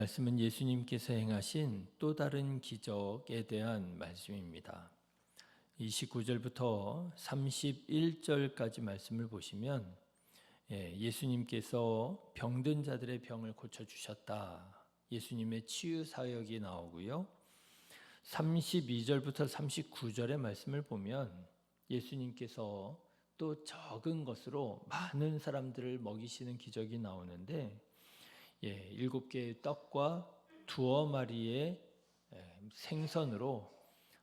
말씀은 예수님께서 행하신 또 다른 기적에 대한 말씀입니다. 29절부터 31절까지 말씀을 보시면 예수님께서 병든 자들의 병을 고쳐주셨다. 예수님의 치유 사역이 나오고요. 32절부터 39절의 말씀을 보면 예수님께서 또 적은 것으로 많은 사람들을 먹이시는 기적이 나오는데 7개의 떡과 2마리의 생선으로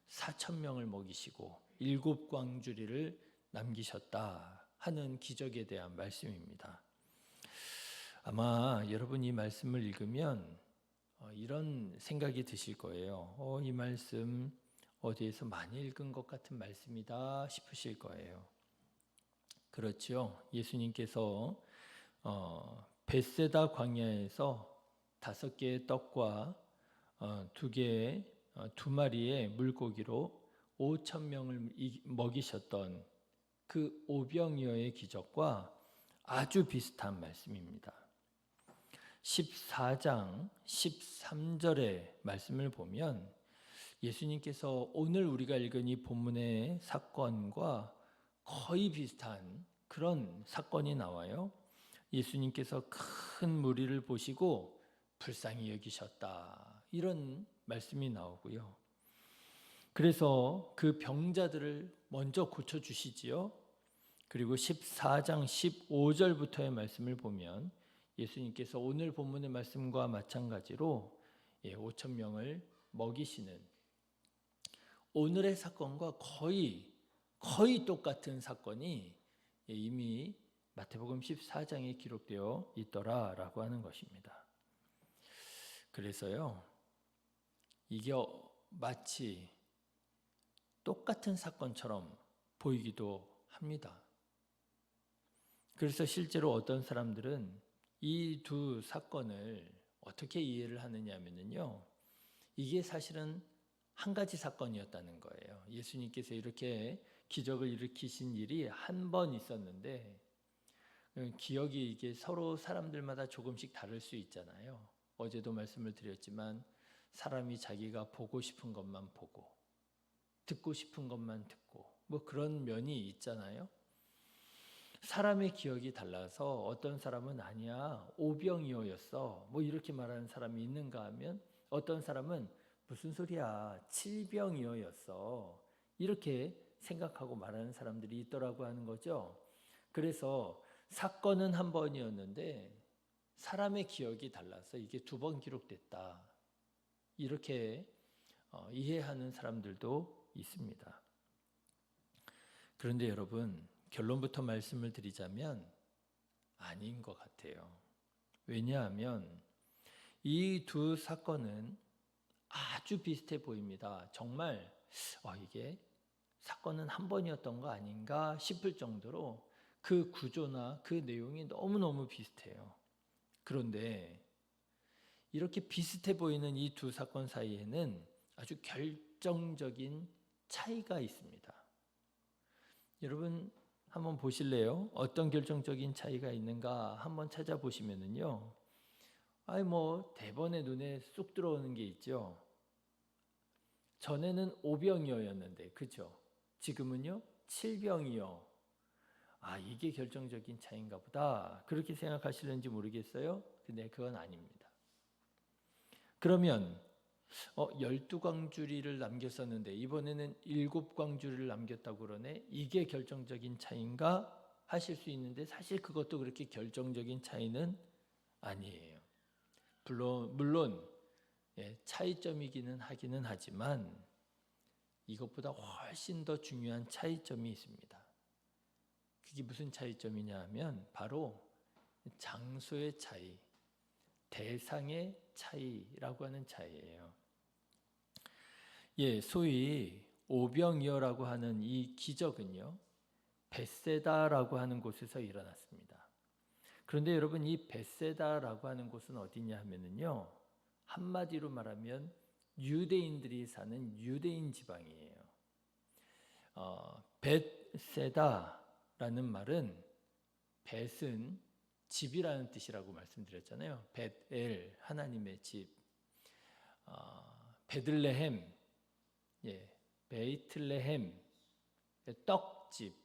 4,000명을 먹이시고 7광주리를 남기셨다 하는 기적에 대한 말씀입니다. 아마 여러분 이 말씀을 읽으면 이런 생각이 드실 거예요. 이 말씀 어디에서 많이 읽은 것 같은 말씀이다 싶으실 거예요. 그렇죠. 예수님께서 벳세다 광야에서 5개의 떡과 2마리의 물고기로 5,000명을 먹이셨던 그 오병이어의 기적과 아주 비슷한 말씀입니다. 14장 13절의 말씀을 보면 예수님께서 오늘 우리가 읽은 이 본문의 사건과 거의 비슷한 그런 사건이 나와요. 예수님께서 큰 무리를 보시고 불쌍히 여기셨다. 이런 말씀이 나오고요. 그래서 그 병자들을 먼저 고쳐주시지요. 그리고 14장 15절부터의 말씀을 보면 예수님께서 오늘 본문의 말씀과 마찬가지로 5,000명을 먹이시는 오늘의 사건과 거의 똑같은 사건이 이미 마태복음 14장에 기록되어 있더라라고 하는 것입니다. 그래서요, 이게 마치 똑같은 사건처럼 보이기도 합니다. 그래서 실제로 어떤 사람들은 이 두 사건을 어떻게 이해를 하느냐면요, 이게 사실은 한 가지 사건이었다는 거예요. 예수님께서 이렇게 기적을 일으키신 일이 한 번 있었는데 기억이 이게 서로 사람들마다 조금씩 다를 수 있잖아요. 어제도 말씀을 드렸지만 사람이 자기가 보고 싶은 것만 보고 듣고 싶은 것만 듣고 뭐 그런 면이 있잖아요. 사람의 기억이 달라서 어떤 사람은 아니야 오병이어였어 뭐 이렇게 말하는 사람이 있는가 하면 어떤 사람은 무슨 소리야 7병이어였어 이렇게 생각하고 말하는 사람들이 있더라고 하는 거죠. 그래서 사건은 한 번이었는데 사람의 기억이 달라서 이게 2번 기록됐다. 이렇게 이해하는 사람들도 있습니다. 그런데 여러분, 결론부터 말씀을 드리자면 아닌 것 같아요. 왜냐하면 이 두 사건은 아주 비슷해 보입니다. 정말 이게 사건은 한 번이었던 거 아닌가 싶을 정도로 그 구조나 그 내용이 너무너무 비슷해요. 그런데 이렇게 비슷해 보이는 이 두 사건 사이에는 아주 결정적인 차이가 있습니다. 여러분 한번 보실래요? 어떤 결정적인 차이가 있는가 한번 찾아보시면은요. 대번에 눈에 쏙 들어오는 게 있죠. 전에는 5병이어였는데, 그죠? 지금은요, 7병이요. 이게 결정적인 차이인가 보다. 그렇게 생각하시는지 모르겠어요. 근데 그건 아닙니다. 그러면 12광주리를 남겼었는데 이번에는 7광주리를 남겼다고 그러네. 이게 결정적인 차이인가 하실 수 있는데 사실 그것도 그렇게 결정적인 차이는 아니에요. 물론 차이점이기는 하기는 하지만 이것보다 훨씬 더 중요한 차이점이 있습니다. 그게 무슨 차이점이냐 하면 바로 장소의 차이, 대상의 차이라고 하는 차이예요. 소위 오병이어라고 하는 이 기적은요, 벳세다라고 하는 곳에서 일어났습니다. 그런데 여러분 이 벳세다라고 하는 곳은 어디냐 하면은요, 한마디로 말하면 유대인들이 사는 유대인 지방이에요. 벳세다라는 말은 벳은 집이라는 뜻이라고 말씀드렸잖아요. 벳엘, 하나님의 집. 베들레헴, 베이틀레헴, 떡집.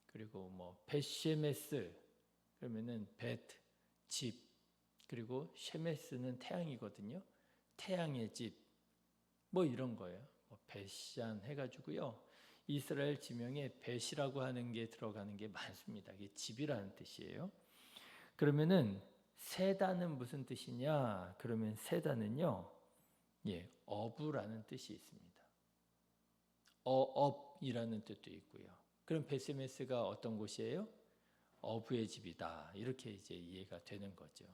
그리고 뭐 벳쉐메스, 그러면은 벳, 집. 그리고 쉐메스는 태양이거든요. 태양의 집. 뭐 이런 거예요. 뭐 벳샨 해가지고요. 이스라엘 지명에 벳이라고 하는 게 들어가는 게 많습니다. 이게 집이라는 뜻이에요. 그러면은 세다는 무슨 뜻이냐? 그러면 세다는요, 어부라는 뜻이 있습니다. 어업이라는 뜻도 있고요. 그럼 베세메스가 어떤 곳이에요? 어부의 집이다. 이렇게 이제 이해가 되는 거죠.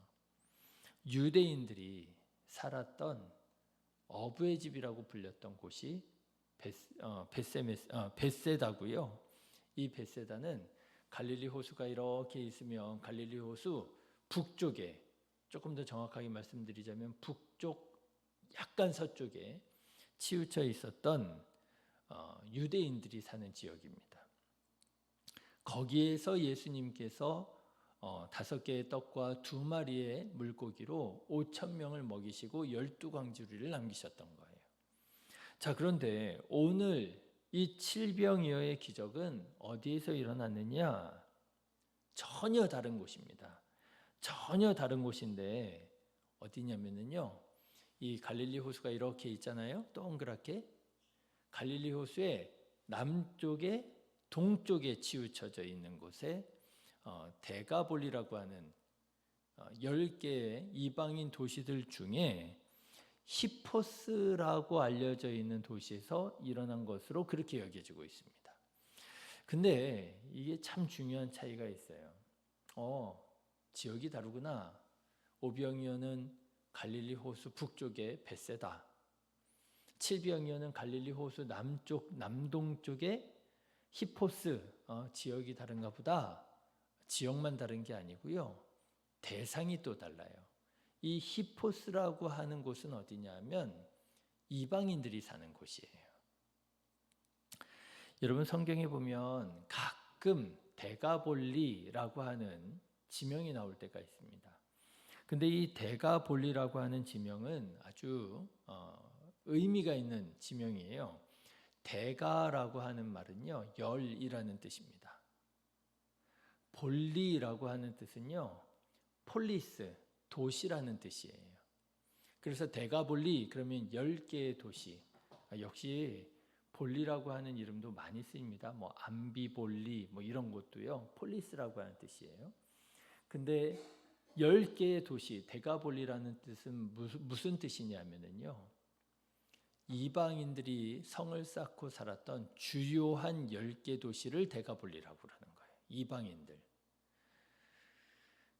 유대인들이 살았던 어부의 집이라고 불렸던 곳이 벳세다고요. 이 벳세다는 갈릴리 호수가 이렇게 있으면 갈릴리 호수 북쪽에, 조금 더 정확하게 말씀드리자면 북쪽 약간 서쪽에 치우쳐 있었던 유대인들이 사는 지역입니다. 거기에서 예수님께서 5개의 떡과 2마리의 물고기로 5,000명을 먹이시고 12광주리를 남기셨던 거예요. 자, 그런데 오늘 이 칠병이어의 기적은 어디에서 일어났느냐? 전혀 다른 곳입니다. 전혀 다른 곳인데 어디냐면요, 이 갈릴리 호수가 이렇게 있잖아요. 동그랗게. 갈릴리 호수의 남쪽에 동쪽에 치우쳐져 있는 곳에 데가볼리라고 하는 10개의 이방인 도시들 중에 히포스라고 알려져 있는 도시에서 일어난 것으로 그렇게 여겨지고 있습니다. 근데 이게 참 중요한 차이가 있어요. 지역이 다르구나. 오병이어는 갈릴리 호수 북쪽에 벳세다. 칠병이어는 갈릴리 호수 남동쪽에 히포스. 지역이 다른가 보다. 지역만 다른 게 아니고요, 대상이 또 달라요. 이 히포스라고 하는 곳은 어디냐면 이방인들이 사는 곳이에요. 여러분, 성경에 보면 가끔 데가볼리라고 하는 지명이 나올 때가 있습니다. 근데 이 데가볼리라고 하는 지명은 아주 의미가 있는 지명이에요. 데가라고 하는 말은요, 열이라는 뜻입니다. 볼리라고 하는 뜻은요, 폴리스, 도시라는 뜻이에요. 그래서 데가볼리, 그러면 10개의 도시. 역시 볼리라고 하는 이름도 많이 쓰입니다. 뭐 암비볼리 뭐 이런 것도요, 폴리스라고 하는 뜻이에요. 근데 10개의 도시, 데가볼리라는 뜻은 무슨 뜻이냐면요, 이방인들이 성을 쌓고 살았던 주요한 10개 도시를 데가볼리라고 하는 거예요. 이방인들.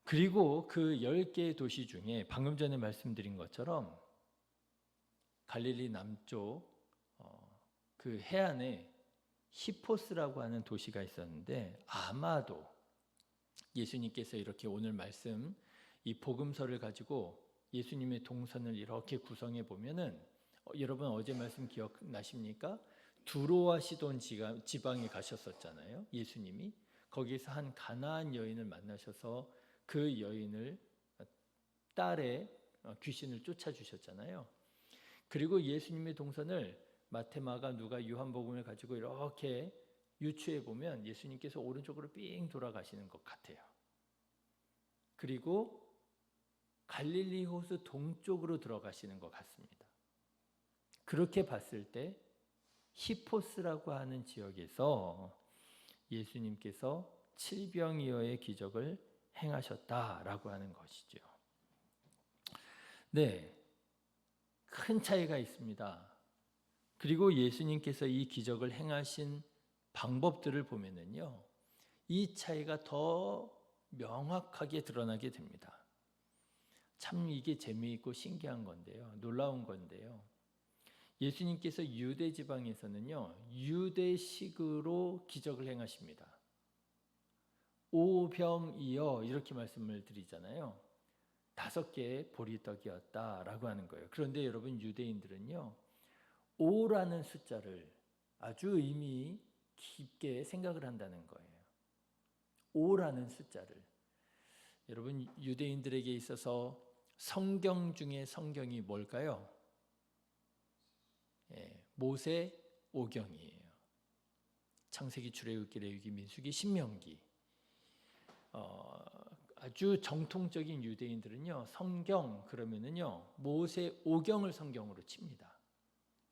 그리고 그 10개의 도시 중에 방금 전에 말씀드린 것처럼 갈릴리 남쪽 그 해안에 히포스라고 하는 도시가 있었는데, 아마도 예수님께서 이렇게 오늘 말씀 이 복음서를 가지고 예수님의 동선을 이렇게 구성해 보면은, 여러분 어제 말씀 기억나십니까? 두로와 시돈 지방에 가셨었잖아요. 예수님이 거기서 한 가나안 여인을 만나셔서 그 여인을 딸의 귀신을 쫓아주셨잖아요. 그리고 예수님의 동선을 마태, 마가, 누가, 요한복음을 가지고 이렇게 유추해 보면 예수님께서 오른쪽으로 삥 돌아가시는 것 같아요. 그리고 갈릴리 호수 동쪽으로 들어가시는 것 같습니다. 그렇게 봤을 때 히포스라고 하는 지역에서 예수님께서 칠병이어의 기적을 행하셨다라고 하는 것이죠. 네, 큰 차이가 있습니다. 그리고 예수님께서 이 기적을 행하신 방법들을 보면은요, 이 차이가 더 명확하게 드러나게 됩니다. 참 이게 재미있고 신기한 건데요, 놀라운 건데요, 예수님께서 유대 지방에서는요, 유대식으로 기적을 행하십니다. 오병이어 이렇게 말씀을 드리잖아요. 5개의 보리떡이었다라고 하는 거예요. 그런데 여러분, 유대인들은요, 5라는 숫자를 아주 의미 깊게 생각을 한다는 거예요. 5라는 숫자를. 여러분, 유대인들에게 있어서 성경 중에 성경이 뭘까요? 모세 오경이에요. 창세기, 출애굽기, 레위기, 민수기, 신명기. 아주 정통적인 유대인들은요, 성경 그러면은요, 모세 오경을 성경으로 칩니다.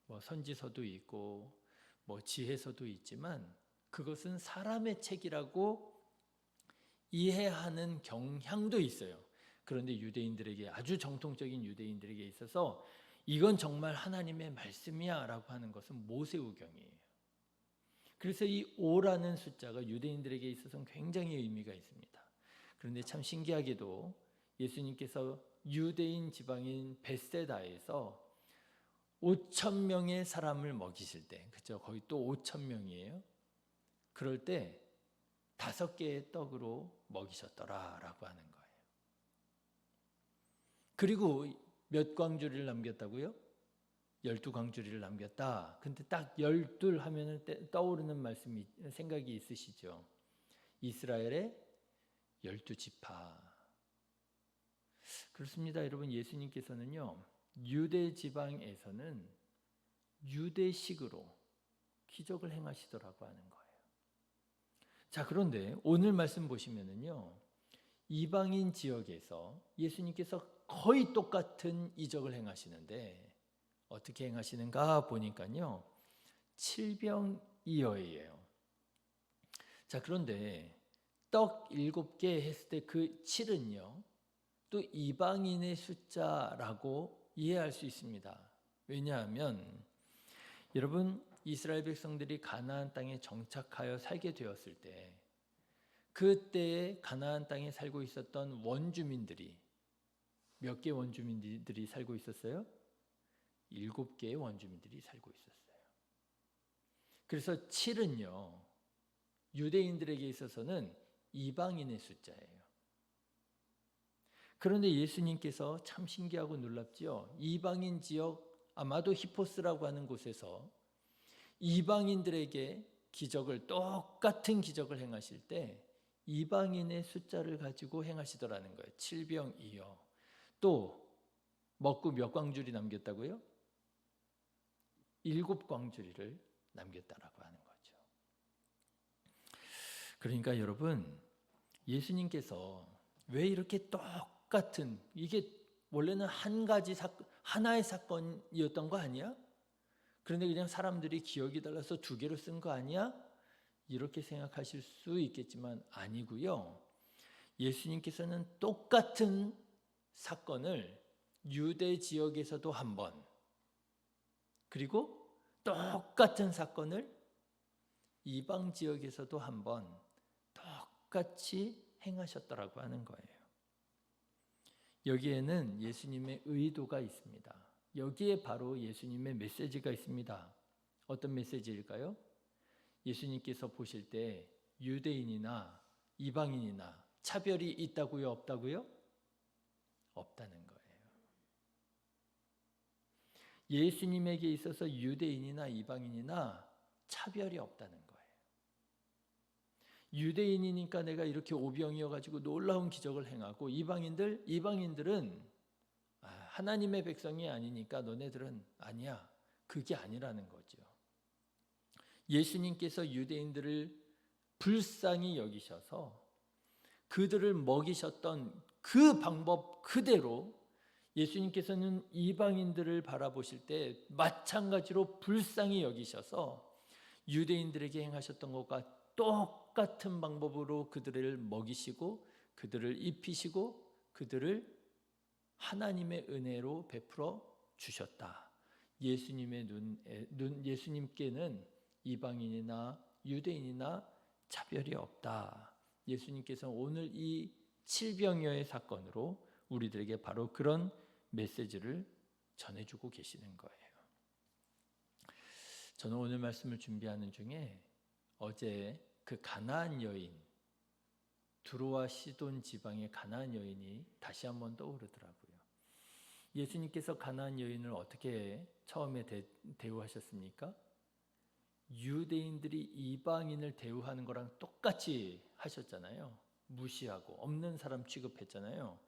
뭐 선지서도 있고 뭐 지혜서도 있지만 그것은 사람의 책이라고 이해하는 경향도 있어요. 그런데 유대인들에게, 아주 정통적인 유대인들에게 있어서 이건 정말 하나님의 말씀이야 라고 하는 것은 모세오경이에요. 그래서 이 5라는 숫자가 유대인들에게 있어서는 굉장히 의미가 있습니다. 그런데 참 신기하게도 예수님께서 유대인 지방인 벳세다에서 5천 명의 사람을 먹이실 때, 그죠? 거의 또 5천 명이에요. 그럴 때 5개의 떡으로 먹이셨더라라고 하는 거예요. 그리고 몇 광주리를 남겼다고요? 12광주리를 남겼다. 근데 딱 12 하면은 떠오르는 말씀이, 생각이 있으시죠? 이스라엘의 12지파. 그렇습니다. 여러분, 예수님께서는요, 유대 지방에서는 유대식으로 기적을 행하시더라고 하는 거예요. 자, 그런데 오늘 말씀 보시면은요, 이방인 지역에서 예수님께서 거의 똑같은 이적을 행하시는데 어떻게 행하시는가 보니까요, 칠병이어예요. 자, 그런데 떡 7개 했을 때 그 7은요, 또 이방인의 숫자라고 이해할 수 있습니다. 왜냐하면 여러분, 이스라엘 백성들이 가나안 땅에 정착하여 살게 되었을 때, 그때에 가나안 땅에 살고 있었던 원주민들이 몇 개의 원주민들이 살고 있었어요? 7개의 원주민들이 살고 있었어요. 그래서 7은요, 유대인들에게 있어서는 이방인의 숫자예요. 그런데 예수님께서 참 신기하고 놀랍지요. 이방인 지역, 아마도 히포스라고 하는 곳에서 이방인들에게 기적을, 똑같은 기적을 행하실 때 이방인의 숫자를 가지고 행하시더라는 거예요. 7병이어. 또 먹고 몇 광주리 남겼다고요? 7광주리를 남겼다라고 하는 거죠. 그러니까 여러분, 예수님께서 왜 이렇게 똑같은, 이게 원래는 하나의 사건이었던 거 아니야? 그런데 그냥 사람들이 기억이 달라서 2개로 쓴 거 아니야? 이렇게 생각하실 수 있겠지만 아니고요. 예수님께서는 똑같은 사건을 유대 지역에서도 한 번, 그리고 똑같은 사건을 이방 지역에서도 한 번 똑같이 행하셨더라고 하는 거예요. 여기에는 예수님의 의도가 있습니다. 여기에 바로 예수님의 메시지가 있습니다. 어떤 메시지일까요? 예수님께서 보실 때 유대인이나 이방인이나 차별이 있다고요? 없다고요? 없다는 거예요. 예수님에게 있어서 유대인이나 이방인이나 차별이 없다는 거예요. 유대인이니까 내가 이렇게 오병이어가지고 놀라운 기적을 행하고, 이방인들은 하나님의 백성이 아니니까 너네들은 아니야. 그게 아니라는 거죠. 예수님께서 유대인들을 불쌍히 여기셔서 그들을 먹이셨던 그 방법 그대로 예수님께서는 이방인들을 바라보실 때 마찬가지로 불쌍히 여기셔서 유대인들에게 행하셨던 것과 똑같은 방법으로 그들을 먹이시고 그들을 입히시고 그들을 하나님의 은혜로 베풀어 주셨다. 예수님께는 이방인이나 유대인이나 차별이 없다. 예수님께서 오늘 이 칠병여의 사건으로 우리들에게 바로 그런 메시지를 전해주고 계시는 거예요. 저는 오늘 말씀을 준비하는 중에 어제 그 가나안 여인, 두로와 시돈 지방의 가나안 여인이 다시 한번 떠오르더라고요. 예수님께서 가나안 여인을 어떻게 처음에 대우하셨습니까? 유대인들이 이방인을 대우하는 거랑 똑같이 하셨잖아요. 무시하고 없는 사람 취급했잖아요.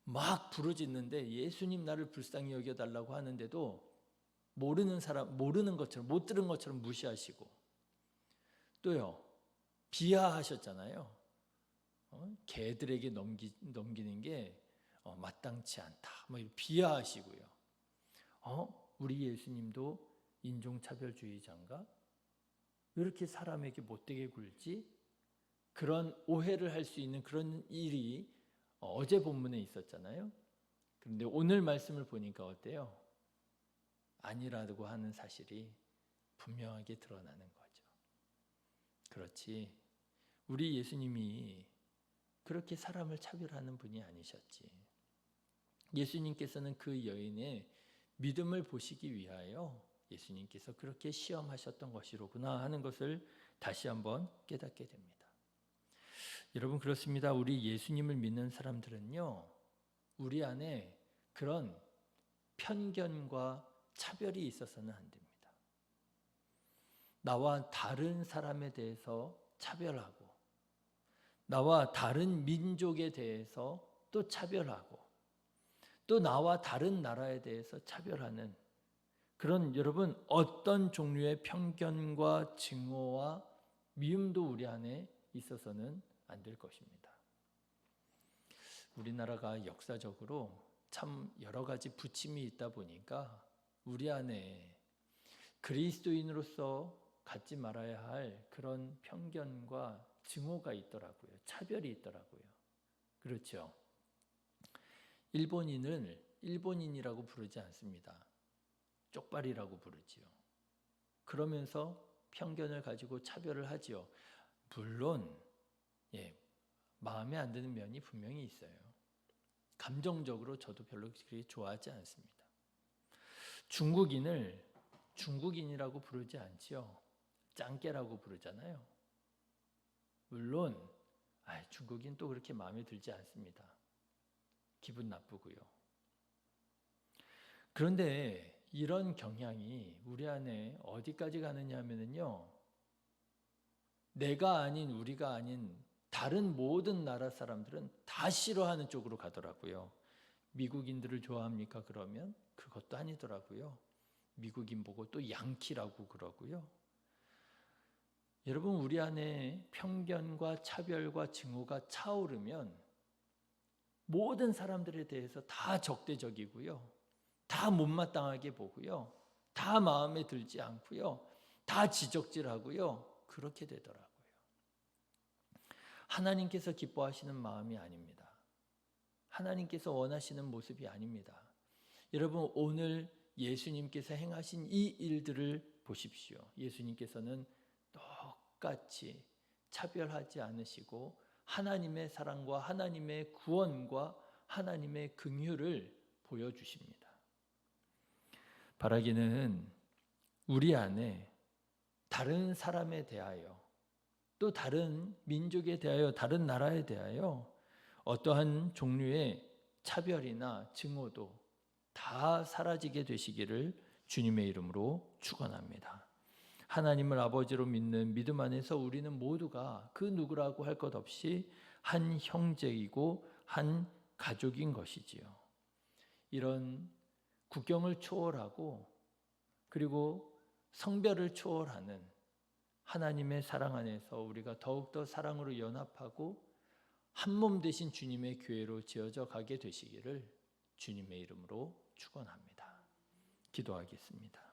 막 부르짖는데 예수님 나를 불쌍히 여겨달라고 하는데도 모르는 사람, 모르는 것처럼, 못 들은 것처럼 무시하시고, 또요, 비하하셨잖아요. 개들에게 넘기는 게 마땅치 않다. 뭐 비하하시고요. 우리 예수님도 인종차별주의자인가? 왜 이렇게 사람에게 못되게 굴지? 그런 오해를 할 수 있는 그런 일이 어제 본문에 있었잖아요. 그런데 오늘 말씀을 보니까 어때요? 아니라고 하는 사실이 분명하게 드러나는 거죠. 그렇지. 우리 예수님이 그렇게 사람을 차별하는 분이 아니셨지. 예수님께서는 그 여인의 믿음을 보시기 위하여 예수님께서 그렇게 시험하셨던 것이로구나 하는 것을 다시 한번 깨닫게 됩니다. 여러분, 그렇습니다. 우리 예수님을 믿는 사람들은요, 우리 안에 그런 편견과 차별이 있어서는 안 됩니다. 나와 다른 사람에 대해서 차별하고, 나와 다른 민족에 대해서 또 차별하고, 또 나와 다른 나라에 대해서 차별하는 그런, 여러분, 어떤 종류의 편견과 증오와 미움도 우리 안에 있어서는 안 될 것입니다. 우리나라가 역사적으로 참 여러 가지 부침이 있다 보니까 우리 안에 그리스도인으로서 갖지 말아야 할 그런 편견과 증오가 있더라고요. 차별이 있더라고요. 그렇죠. 일본인을 일본인이라고 부르지 않습니다. 쪽발이라고 부르지요. 그러면서 편견을 가지고 차별을 하지요. 물론 마음에 안 드는 면이 분명히 있어요. 감정적으로 저도 별로 그렇게 좋아하지 않습니다. 중국인을 중국인이라고 부르지 않지요. 짱깨라고 부르잖아요. 물론 중국인 또 그렇게 마음에 들지 않습니다. 기분 나쁘고요. 그런데 이런 경향이 우리 안에 어디까지 가느냐 하면요, 내가 아닌, 우리가 아닌 다른 모든 나라 사람들은 다 싫어하는 쪽으로 가더라고요. 미국인들을 좋아합니까? 그러면 그것도 아니더라고요. 미국인 보고 또 양키라고 그러고요. 여러분, 우리 안에 편견과 차별과 증오가 차오르면 모든 사람들에 대해서 다 적대적이고요. 다 못마땅하게 보고요. 다 마음에 들지 않고요. 다 지적질하고요. 그렇게 되더라고요. 하나님께서 기뻐하시는 마음이 아닙니다. 하나님께서 원하시는 모습이 아닙니다. 여러분, 오늘 예수님께서 행하신 이 일들을 보십시오. 예수님께서는 똑같이 차별하지 않으시고 하나님의 사랑과 하나님의 구원과 하나님의 긍휼을 보여주십니다. 바라기는 우리 안에 다른 사람에 대하여, 또 다른 민족에 대하여, 다른 나라에 대하여 어떠한 종류의 차별이나 증오도 다 사라지게 되시기를 주님의 이름으로 축원합니다. 하나님을 아버지로 믿는 믿음 안에서 우리는 모두가 그 누구라고 할 것 없이 한 형제이고 한 가족인 것이지요. 이런 국경을 초월하고 그리고 성별을 초월하는 하나님의 사랑 안에서 우리가 더욱더 사랑으로 연합하고 한 몸 되신 주님의 교회로 지어져 가게 되시기를 주님의 이름으로 축원합니다. 기도하겠습니다.